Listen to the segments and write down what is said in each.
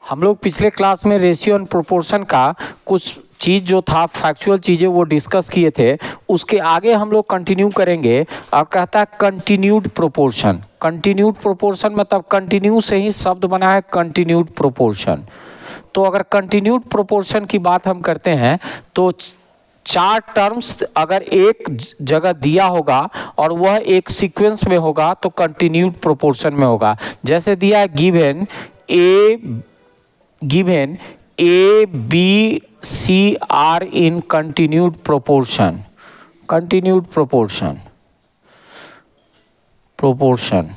हम लोग पिछले क्लास में रेशियो एंड प्रोपोर्शन का कुछ चीज़ जो था फैक्चुअल चीज़ें वो डिस्कस किए थे, उसके आगे हम लोग कंटिन्यू करेंगे। और कहता है कंटिन्यूड प्रोपोर्शन। कंटिन्यूड प्रोपोर्शन मतलब कंटिन्यू से ही शब्द बना है कंटिन्यूड प्रोपोर्शन। तो अगर कंटिन्यूड प्रोपोर्शन की बात हम करते हैं तो चार टर्म्स अगर एक जगह दिया होगा और वह एक सीक्वेंस में होगा तो कंटिन्यूड प्रोपोर्शन में होगा। जैसे दिया है given A B C are in continued proportion. Continued proportion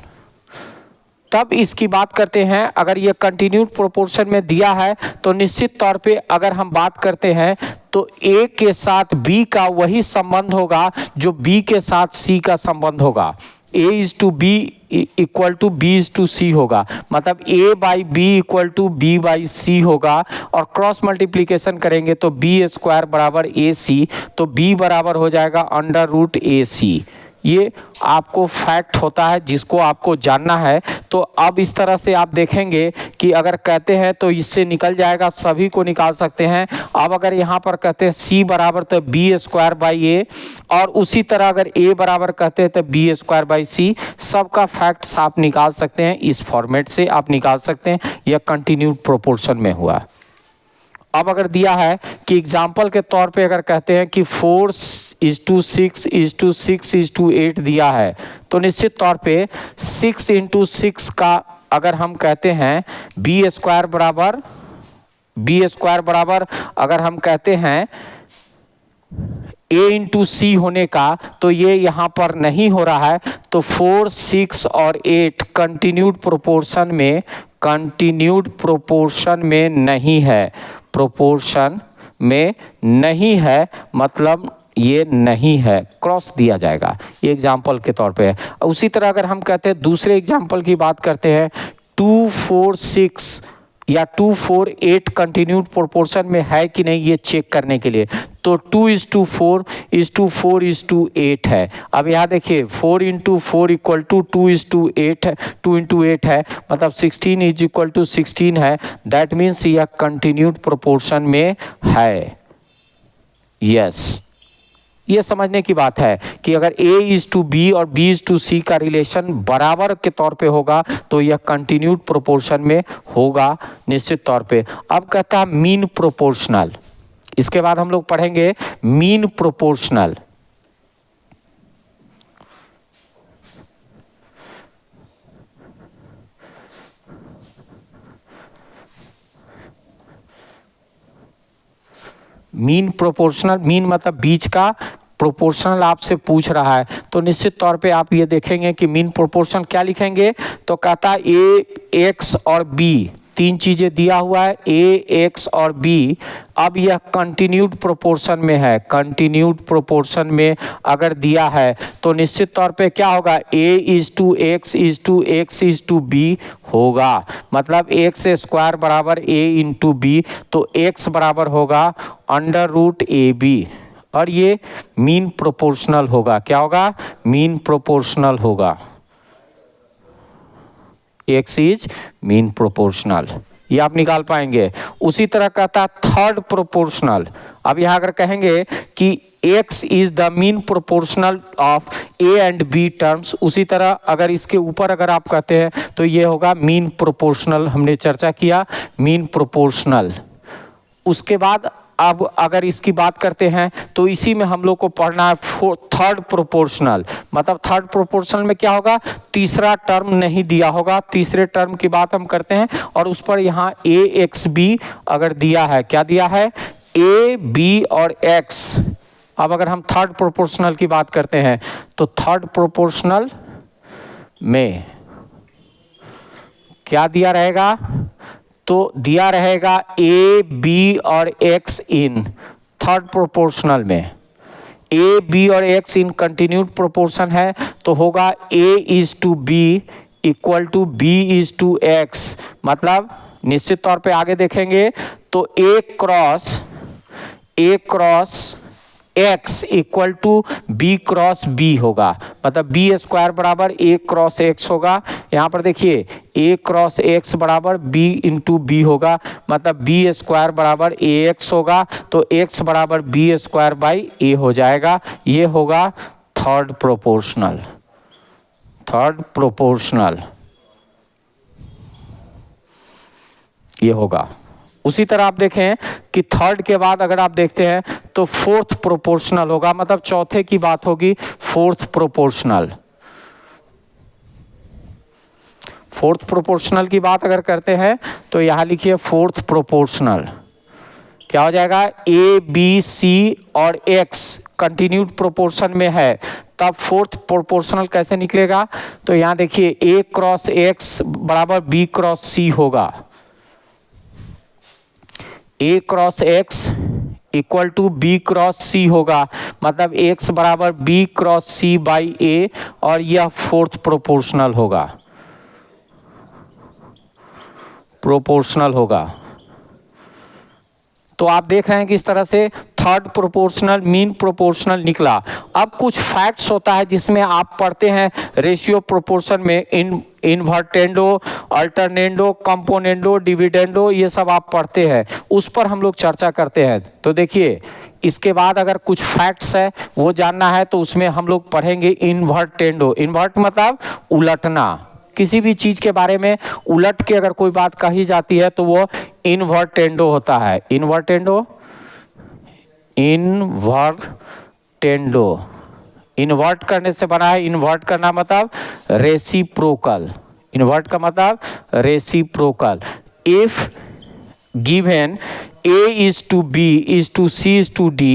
तब इसकी बात करते हैं। अगर ये कंटिन्यूड प्रोपोर्शन में दिया है तो निश्चित तौर पे अगर हम बात करते हैं तो ए के साथ बी का वही संबंध होगा जो बी के साथ सी का संबंध होगा। A is to B equal to B is to C होगा, मतलब A by B equal to B by C होगा। और क्रॉस मल्टीप्लीकेशन करेंगे तो बी स्क्वायर बराबर ए सी, तो बी बराबर हो जाएगा अंडर रूट ए सी। ये आपको फैक्ट होता है जिसको आपको जानना है। तो अब इस तरह से आप देखेंगे कि अगर कहते हैं तो इससे निकल जाएगा, सभी को निकाल सकते हैं। अब अगर यहाँ पर कहते हैं सी बराबर तो बी स्क्वायर बाई ए, और उसी तरह अगर ए बराबर कहते हैं तो बी स्क्वायर बाई सी, सबका फैक्ट्स आप निकाल सकते हैं। इस फॉर्मेट से आप निकाल सकते हैं। यह कंटिन्यूड प्रोपोर्शन में हुआ। अब अगर दिया है कि एग्जाम्पल के तौर पे अगर कहते हैं कि 4:6:6:6:8 दिया है तो निश्चित तौर पे 6:6 का अगर हम कहते हैं बी स्क्वायर बराबर अगर हम कहते हैं a इंटू सी होने का, तो ये यहाँ पर नहीं हो रहा है। तो 4, 6 और 8 कंटिन्यूड प्रोपोर्शन में नहीं है। प्रोपोर्शन में नहीं है मतलब ये नहीं है, क्रॉस दिया जाएगा। ये एग्जाम्पल के तौर पे है। उसी तरह अगर हम कहते हैं दूसरे एग्जाम्पल की बात करते हैं 2, 4, 6 या 2, 4, 8 कंटिन्यूड प्रोपोर्शन में है कि नहीं ये चेक करने के लिए, तो 2:4:4:8 है। अब यहाँ देखिए 4:4 इक्वल टू 2:8 है, 2:8 है, मतलब 16 इज इक्वल टू 16 है। दैट मीन्स यह कंटिन्यूड प्रोपोर्शन में है। यस, ये समझने की बात है कि अगर A इज टू बी और B इज टू सी का रिलेशन बराबर के तौर पे होगा तो यह कंटिन्यूड प्रोपोर्शन में होगा निश्चित तौर पे। अब कहता है मीन प्रोपोर्शनल। इसके बाद हम लोग पढ़ेंगे mean proportional. Mean proportional, mean मतलब बीच का, प्रोपोर्शनल आपसे पूछ रहा है तो निश्चित तौर पे आप ये देखेंगे कि मीन प्रोपोर्शन क्या लिखेंगे। तो कहता है ए, एक्स और बी, तीन चीजें दिया हुआ है ए, एक्स और बी। अब यह कंटिन्यूड प्रोपोर्शन में है। कंटिन्यूड प्रोपोर्शन में अगर दिया है तो निश्चित तौर पे क्या होगा, A is to X is to X is to B होगा, मतलब एक्स स्क्वायर बराबर ए इंटू बी, तो एक्स बराबर होगा अंडर रूट ए बी। और ये मीन प्रोपोर्शनल होगा। क्या होगा, मीन प्रोपोर्शनल होगा। एक्स इज मीन प्रोपोर्शनल, ये आप निकाल पाएंगे। उसी तरह कहता है थर्ड प्रोपोर्शनल। अब यहाँ अगर कहेंगे कि x is the mean proportional of a and b terms, उसी तरह अगर इसके ऊपर अगर आप कहते हैं तो ये होगा मीन प्रोपोर्शनल। हमने चर्चा किया मीन प्रोपोर्शनल। उसके बाद अब अगर इसकी बात करते हैं तो इसी में हम लोग को पढ़ना है थर्ड प्रोपोर्शनल। मतलब थर्ड प्रोपोर्शनल में क्या होगा, तीसरा टर्म नहीं दिया होगा। तीसरे टर्म की बात हम करते हैं और उस पर यहाँ a x b अगर दिया है, क्या दिया है, a b और x। अब अगर हम थर्ड प्रोपोर्शनल की बात करते हैं तो थर्ड प्रोपोर्शनल में क्या दिया रहेगा, तो दिया रहेगा ए, बी और एक्स इन थर्ड प्रोपोर्शनल में। ए, बी और एक्स इन कंटिन्यूड प्रोपोर्शन है तो होगा A is to B equal to B is to X. मतलब निश्चित तौर पे आगे देखेंगे तो A cross x equal to B cross B होगा, मतलब बी स्क्वायर बराबर ए क्रॉस एक्स होगा। यहाँ पर देखिए ए क्रॉस एक्स बराबर बी इंटू बी होगा, मतलब बी स्क्वायर बराबर ए एक्स होगा, तो एक्स बराबर बी स्क्वायर बाई ए हो जाएगा। ये होगा थर्ड प्रोपोर्शनल, थर्ड प्रोपोर्शनल ये होगा। उसी तरह आप देखें कि थर्ड के बाद अगर आप देखते हैं तो फोर्थ प्रोपोर्शनल होगा, मतलब चौथे की बात होगी फोर्थ प्रोपोर्शनल। फोर्थ प्रोपोर्शनल की बात अगर करते हैं तो यहां लिखिए फोर्थ प्रोपोर्शनल क्या हो जाएगा, ए बी सी और एक्स कंटिन्यूड प्रोपोर्शन में है, तब फोर्थ प्रोपोर्शनल कैसे निकलेगा, तो यहां देखिए ए क्रॉस एक्स बराबर बी क्रॉस सी होगा। A cross X equal to B cross C होगा, मतलब एक्स बराबर B cross C by A, और यह फोर्थ प्रोपोर्शनल होगा, प्रोपोर्शनल होगा। तो आप देख रहे हैं कि इस तरह से थर्ड प्रोपोर्शनल मीन प्रोपोर्शनल निकला। अब कुछ फैक्ट्स होता है जिसमें आप पढ़ते हैं रेशियो प्रोपोर्शन में, इन्वर्टेंडो, अल्टरनेंडो, कंपोनेंडो, डिविडेंडो, ये सब आप पढ़ते हैं, उस पर हम लोग चर्चा करते हैं। तो देखिए इसके बाद अगर कुछ फैक्ट्स है वो जानना है तो उसमें हम लोग पढ़ेंगे इन्वर्टेंडो। इन्वर्ट मतलब उलटना, किसी भी चीज के बारे में उलट के अगर कोई बात कही जाती है तो वो इन्वर्टेंडो होता है। इन्वर्टेंडो, इन्वर्टेंडो इन्वर्ट करने से बना है, इन्वर्ट करना मतलब रेसिप्रोकल, इन्वर्ट का मतलब reciprocal. If given a is to b is to c is to d,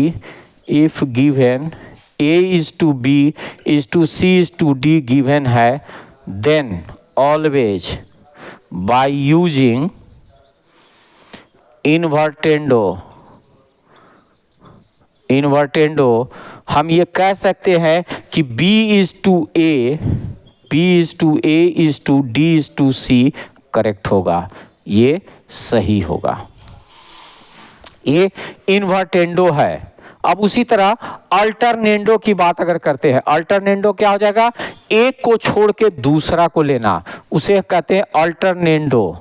if given a is to b is to c is to d given है, then always by using invertendo, invertendo हम ये कह सकते हैं कि b is to a, b is to a is to d is to c correct होगा, ये सही होगा, ये इन्वर्टेंडो है। अब उसी तरह अल्टरनेंडो की बात अगर करते हैं, अल्टरनेंडो क्या हो जाएगा, एक को छोड़ के दूसरा को लेना, उसे कहते हैं अल्टरनेंडो।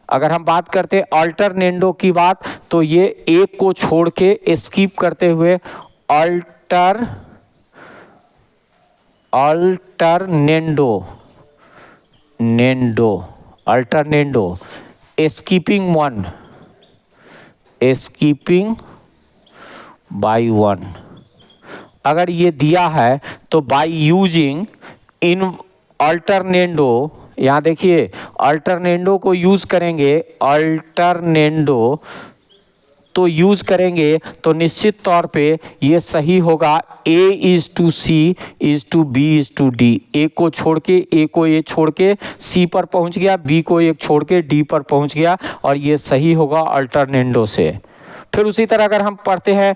अगर हम बात करते हैं अल्टरनेंडो की बात तो ये एक को छोड़ के स्किप करते हुए alternendo, alternendo, skipping one, skipping by one. अगर ये दिया है तो बाई यूजिंग इन अल्टरनेंडो, यहाँ देखिए अल्टरनेंडो को यूज करेंगे, अल्टरनेंडो तो यूज करेंगे तो निश्चित तौर पे ये सही होगा, a is to C is to B is to D. A को छोड़ के, ए को ये छोड़ के सी पर पहुंच गया, बी को एक छोड़ के डी पर पहुंच गया, और ये सही होगा अल्टरनेंडो से। फिर उसी तरह अगर हम पढ़ते हैं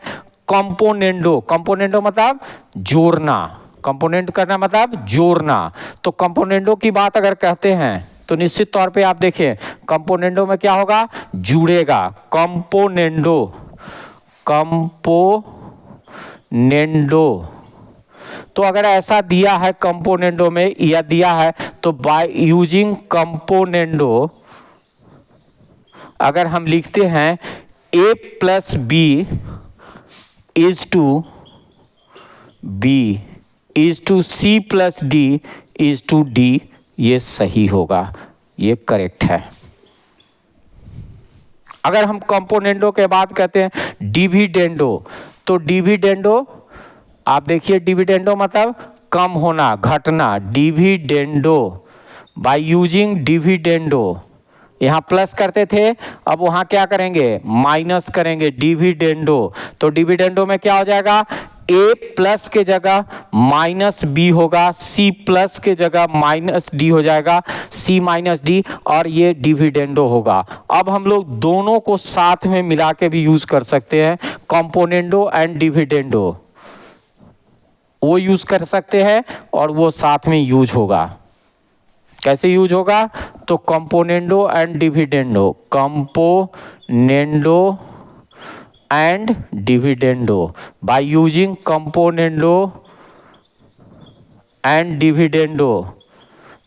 कंपोनेंडो, कंपोनेंडो मतलब जोड़ना, कंपोनेंट करना मतलब जोड़ना, तो कंपोनेंडो की बात अगर कहते हैं तो निश्चित तौर पे आप देखें कंपोनेंडो में क्या होगा, जुड़ेगा, कंपोनेंडो, कंपोनेंडो। तो अगर ऐसा दिया है कंपोनेंडो में या दिया है तो बाय यूजिंग कंपोनेंडो अगर हम लिखते हैं a plus B is to B is to C plus D is to D, ये सही होगा, ये करेक्ट है। अगर हम कंपोनेंडो के बात कहते हैं डिविडेंडो, तो डिविडेंडो आप देखिए, डिविडेंडो मतलब कम होना, घटना, डिविडेंडो, बाय यूजिंग डिविडेंडो। यहाँ प्लस करते थे, अब वहाँ क्या करेंगे, माइनस करेंगे, डिविडेंडो। तो डिविडेंडो में क्या हो जाएगा, a प्लस के जगह माइनस बी होगा, c प्लस के जगह माइनस डी हो जाएगा, c माइनस डी, और ये डिविडेंडो होगा। अब हम लोग दोनों को साथ में मिला के भी यूज कर सकते हैं, कंपोनेंडो एंड डिविडेंडो, वो यूज कर सकते हैं और वो साथ में यूज होगा। कैसे यूज होगा, तो componendo and dividendo, componendo and dividendo. By using componendo and dividendo,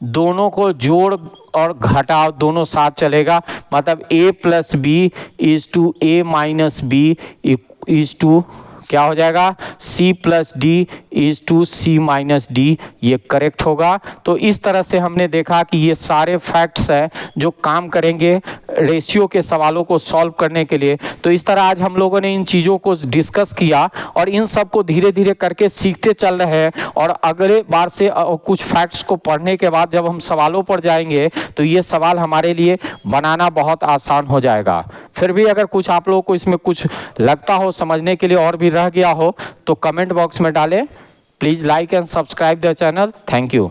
दोनों को जोड़ और घटाव दोनों साथ चलेगा, मतलब a plus B is to a minus B is to क्या हो जाएगा, c plus D is to c minus D, ये करेक्ट होगा। तो इस तरह से हमने देखा कि ये सारे फैक्ट्स हैं जो काम करेंगे रेशियो के सवालों को सॉल्व करने के लिए। तो इस तरह आज हम लोगों ने इन चीज़ों को डिस्कस किया और इन सब को धीरे धीरे करके सीखते चल रहे हैं, और अगले बार से कुछ फैक्ट्स को पढ़ने के बाद जब हम सवालों पर जाएंगे तो ये सवाल हमारे लिए बनाना बहुत आसान हो जाएगा। फिर भी अगर कुछ आप लोगों को इसमें कुछ लगता हो समझने के लिए और भी रह गया हो तो कमेंट बॉक्स में डालें। Please like and subscribe the channel. Thank you.